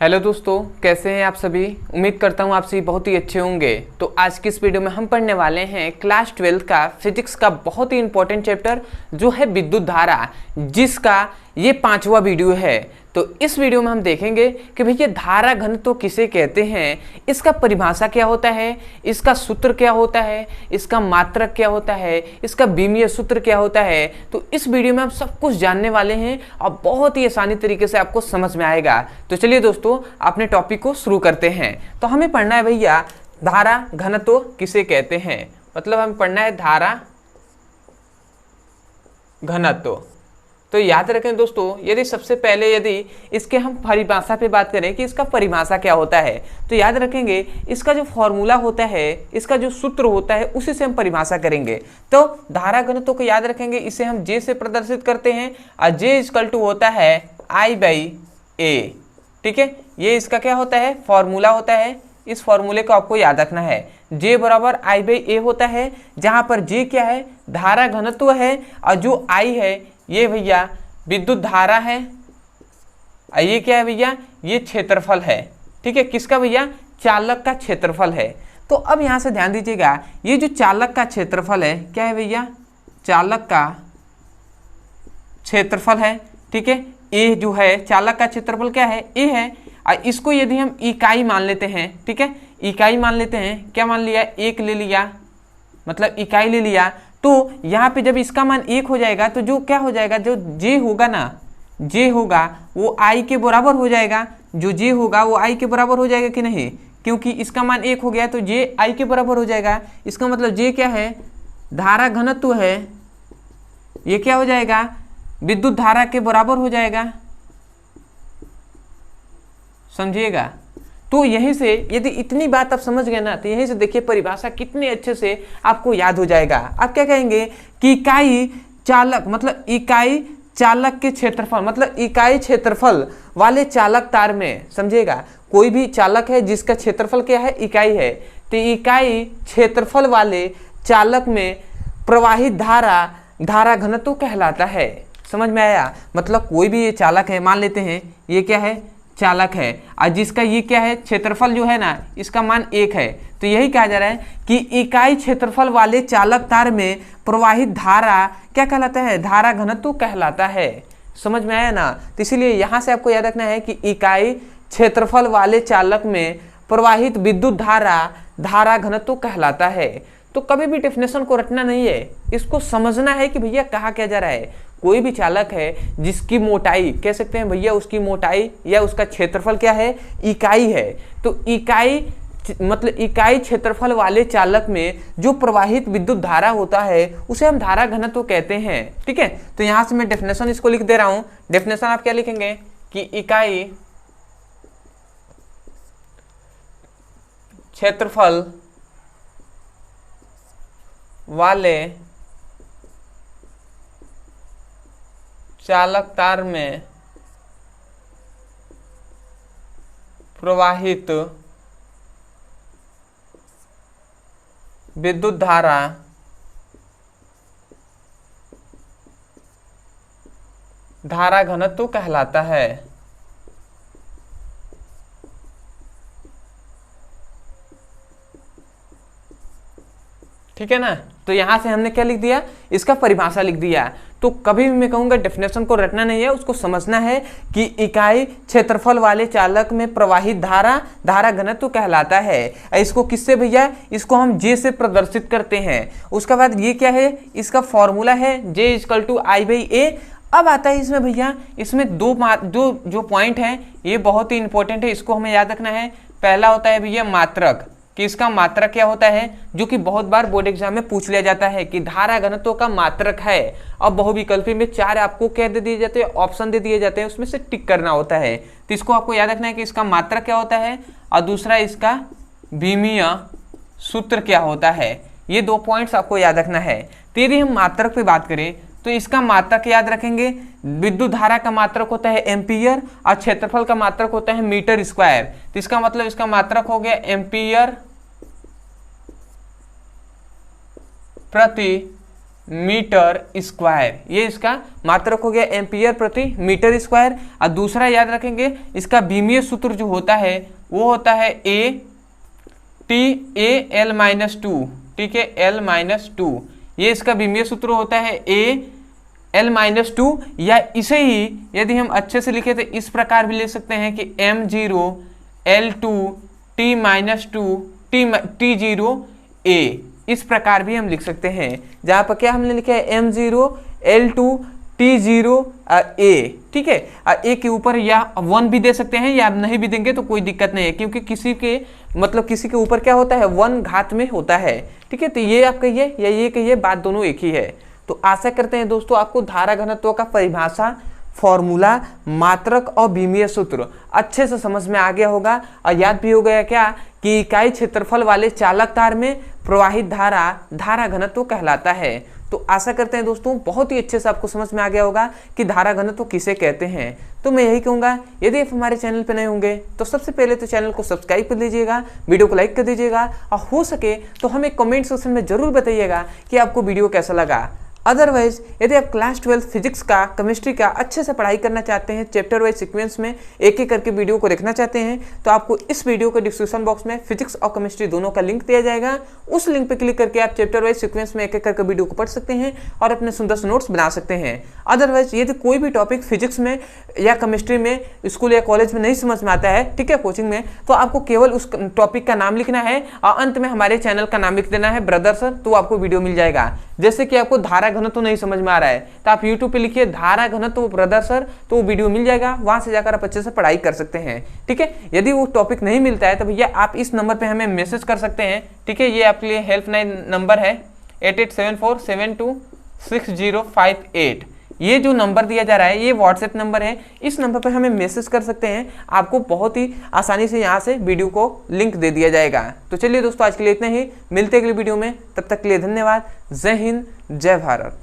Hello दोस्तों, कैसे हैं आप सभी। उम्मीद करता हूं आप सभी बहुत ही अच्छे होंगे। तो आज की इस वीडियो में हम पढ़ने वाले हैं क्लास 12 का फिजिक्स का बहुत ही इंपॉर्टेंट चैप्टर जो है विद्युत धारा, जिसका ये 5वां वीडियो है। तो इस वीडियो में हम देखेंगे कि भैया धारा घनत्व किसे कहते हैं, इसका परिभाषा क्या होता है, इसका सूत्र क्या होता है, इसका मात्रक क्या होता है, इसका बीमीय सूत्र क्या होता है। तो इस वीडियो में हम सब कुछ जानने वाले हैं और बहुत ही आसानी तरीके से आपको समझ में आएगा। तो चलिए दोस्तों, अपने टॉपिक को शुरू करते हैं। तो हमें पढ़ना है भैया धारा घनत्व किसे कहते हैं, मतलब हमें पढ़ना है धारा घनत्व। तो याद रखें दोस्तों, यदि सबसे पहले यदि इसके हम परिभाषा पे बात करें कि इसका परिभाषा क्या होता है, तो याद रखेंगे इसका जो फॉर्मूला होता है, इसका जो सूत्र होता है, उसी से हम परिभाषा करेंगे। तो धारा घनत्व को याद रखेंगे, इसे हम जे से प्रदर्शित करते हैं और जे इक्वल टू होता है I/A। ठीक है, ये इसका क्या होता है, फॉर्मूला होता है। इस फॉर्मूले को आपको याद रखना है, J बराबर I/A होता है, जहां पर J क्या है, धारा घनत्व है, और जो I है ये भैया विद्युत धारा है, और ये क्या है भैया, ये क्षेत्रफल है। ठीक है, किसका भैया, चालक का क्षेत्रफल है। तो अब यहां से ध्यान दीजिएगा, ये जो चालक का क्षेत्रफल है क्या है भैया, चालक का क्षेत्रफल है। ठीक है, ए जो है चालक का क्षेत्रफल क्या है, ए है। और इसको यदि हम इकाई मान लेते हैं, ठीक है, इकाई मान लेते हैं, क्या मान लिया, एक ले लिया, मतलब इकाई ले लिया। तो यहाँ पे जब इसका मान 1 हो जाएगा तो जो क्या हो जाएगा, जो जे होगा ना, जे होगा वो आई के बराबर हो जाएगा। जो जे होगा वो आई के बराबर हो जाएगा कि नहीं, क्योंकि इसका मान 1 हो गया तो जे आई के बराबर हो जाएगा। इसका मतलब जे क्या है, धारा घनत्व है, ये क्या हो जाएगा, विद्युत धारा के बराबर हो जाएगा। समझिएगा। तो यहीं से यदि इतनी बात आप समझ गए ना, तो यहीं से देखिए परिभाषा कितने अच्छे से आपको याद हो जाएगा। आप क्या कहेंगे कि इकाई चालक, मतलब इकाई चालक के क्षेत्रफल, मतलब इकाई क्षेत्रफल वाले चालक तार में, समझिएगा, कोई भी चालक है जिसका क्षेत्रफल क्या है, इकाई है, तो इकाई क्षेत्रफल वाले चालक में प्रवाहित धारा धारा घनत्व कहलाता है। समझ में आया, मतलब कोई भी ये चालक है, मान लेते हैं ये क्या है, चालक है, और जिसका ये क्या है, क्षेत्रफल जो है ना, इसका मान 1 है। तो यही कहा जा रहा है कि इकाई क्षेत्रफल वाले चालक तार में प्रवाहित धारा क्या कहलाता है, धारा घनत्व कहलाता है। समझ में आया ना। तो इसीलिए यहाँ से आपको याद रखना है कि इकाई क्षेत्रफल वाले चालक में प्रवाहित विद्युत धारा धारा घनत्व कहलाता है। तो कभी भी डेफिनेशन को रटना नहीं है, इसको समझना है कि भैया कहा क्या जा रहा है। कोई भी चालक है जिसकी मोटाई, कह सकते हैं भैया उसकी मोटाई या उसका क्षेत्रफल क्या है, इकाई है। तो इकाई मतलब इकाई क्षेत्रफल वाले चालक में जो प्रवाहित विद्युत धारा होता है उसे हम धारा घनत्व कहते हैं। ठीक है, तो यहां से मैं डेफिनेशन इसको लिख दे रहा हूं। डेफिनेशन आप क्या लिखेंगे कि इकाई क्षेत्रफल वाले चालक तार में प्रवाहित विद्युत धारा धारा घनत्व कहलाता है। ठीक है ना। तो यहां से हमने क्या लिख दिया, इसका परिभाषा लिख दिया। तो कभी भी मैं कहूंगा डेफिनेशन को रटना नहीं है, उसको समझना है कि इकाई क्षेत्रफल वाले चालक में प्रवाहित धारा धारा घनत्व कहलाता है। इसको किससे भैया, इसको हम जे से प्रदर्शित करते हैं। उसके बाद ये क्या है, इसका फॉर्मूला है जे इक्वल टू I/A। अब आता है इसमें भैया, इसमें जो पॉइंट है ये बहुत ही इंपॉर्टेंट है, इसको हमें याद रखना है। पहला होता है भैया मात्रक, कि इसका मात्रक क्या होता है, जो कि बहुत बार बोर्ड एग्जाम में पूछ लिया जाता है कि धारा घनत्व का मात्रक है। और बहुविकल्पी में 4 आपको क्या दे दिए जाते हैं, ऑप्शन दे दिए जाते हैं, उसमें से टिक करना होता है। तो इसको आपको याद रखना है कि इसका मात्रक क्या होता है, और दूसरा इसका बीमीय सूत्र क्या होता है। ये 2 पॉइंट्स आपको याद रखना है। तो यदि हम मात्रक पे बात करें तो इसका मात्रक याद रखेंगे, विद्युत धारा का मात्रक होता है एम्पियर और क्षेत्रफल का मात्रक होता है मीटर स्क्वायर। तो इसका मतलब इसका मात्रक हो गया एम्पियर प्रति मीटर स्क्वायर, ये इसका मात्रक हो गया एम्पियर प्रति मीटर स्क्वायर। और दूसरा याद रखेंगे इसका बीमीय सूत्र जो होता है वो होता है AL-2, ठीक है, L-2, ये इसका बीमीय सूत्र होता है AL-2। या इसे ही यदि हम अच्छे से लिखे तो इस प्रकार भी ले सकते हैं कि M0L2T-2T0A, इस प्रकार भी हम लिख सकते हैं, जहां पर क्या हमने लिखा है M0L2T0A, ठीक है। ए के ऊपर या 1 भी दे सकते हैं या नहीं भी देंगे तो कोई दिक्कत नहीं है, क्योंकि किसी के ऊपर क्या होता है 1 घात में होता है, ठीक है। तो ये आप कहिए या ये कहिए, बात दोनों एक ही है। तो आशा करते हैं दोस्तों आपको धारा घनत्व का परिभाषा, फॉर्मूला, मात्रक और बीमीय सूत्र अच्छे से समझ में आ गया होगा। और याद भी हो गया क्या कि इकाई क्षेत्रफल वाले चालक तार में प्रवाहित धारा धारा घनत्व कहलाता है। तो आशा करते हैं दोस्तों बहुत ही अच्छे से आपको समझ में आ गया होगा कि धारा घनत्व किसे कहते हैं। तो मैं यही कहूँगा, यदि आप हमारे चैनल पर नए होंगे तो सबसे पहले तो चैनल को सब्सक्राइब कर लीजिएगा, वीडियो को लाइक कर दीजिएगा, और हो सके तो हमें कमेंट सेक्शन में जरूर बताइएगा कि आपको वीडियो कैसा लगा। अदरवाइज यदि आप क्लास 12 फिजिक्स का, केमिस्ट्री का अच्छे से पढ़ाई करना चाहते हैं, चैप्टर वाइज सीक्वेंस में एक एक करके वीडियो को देखना चाहते हैं, तो आपको इस वीडियो के डिस्क्रिप्शन बॉक्स में फिजिक्स और केमिस्ट्री दोनों का लिंक दिया जाएगा। उस लिंक पर क्लिक करके आप चैप्टर वाइज सीक्वेंस में एक एक करके वीडियो को पढ़ सकते हैं और अपने सुंदर से नोट्स बना सकते हैं। अदरवाइज यदि कोई भी टॉपिक फिजिक्स में या केमिस्ट्री में स्कूल या कॉलेज में नहीं समझ में आता है, ठीक है, कोचिंग में, तो आपको केवल उस टॉपिक का नाम लिखना है और अंत में हमारे चैनल का नाम लिख देना है ब्रदर सर, तो आपको वीडियो मिल जाएगा। जैसे कि आपको धारा घनत्व नहीं समझ में आ रहा है तो आप YouTube पे लिखिए धारा घनत्व ब्रदर सर, तो वो वीडियो मिल जाएगा, वहां से जाकर आप अच्छे से पढ़ाई कर सकते हैं, ठीक है। यदि वो टॉपिक नहीं मिलता है तो भैया आप इस नंबर पे हमें मैसेज कर सकते हैं, ठीक है। ये आपके लिए हेल्पलाइन नंबर है 8874726058। ये जो नंबर दिया जा रहा है ये व्हाट्सएप नंबर है, इस नंबर पर हमें मैसेज कर सकते हैं, आपको बहुत ही आसानी से यहाँ से वीडियो को लिंक दे दिया जाएगा। तो चलिए दोस्तों आज के लिए इतना ही, मिलते हैं अगली वीडियो में, तब तक के लिए धन्यवाद। जय हिंद, जय भारत।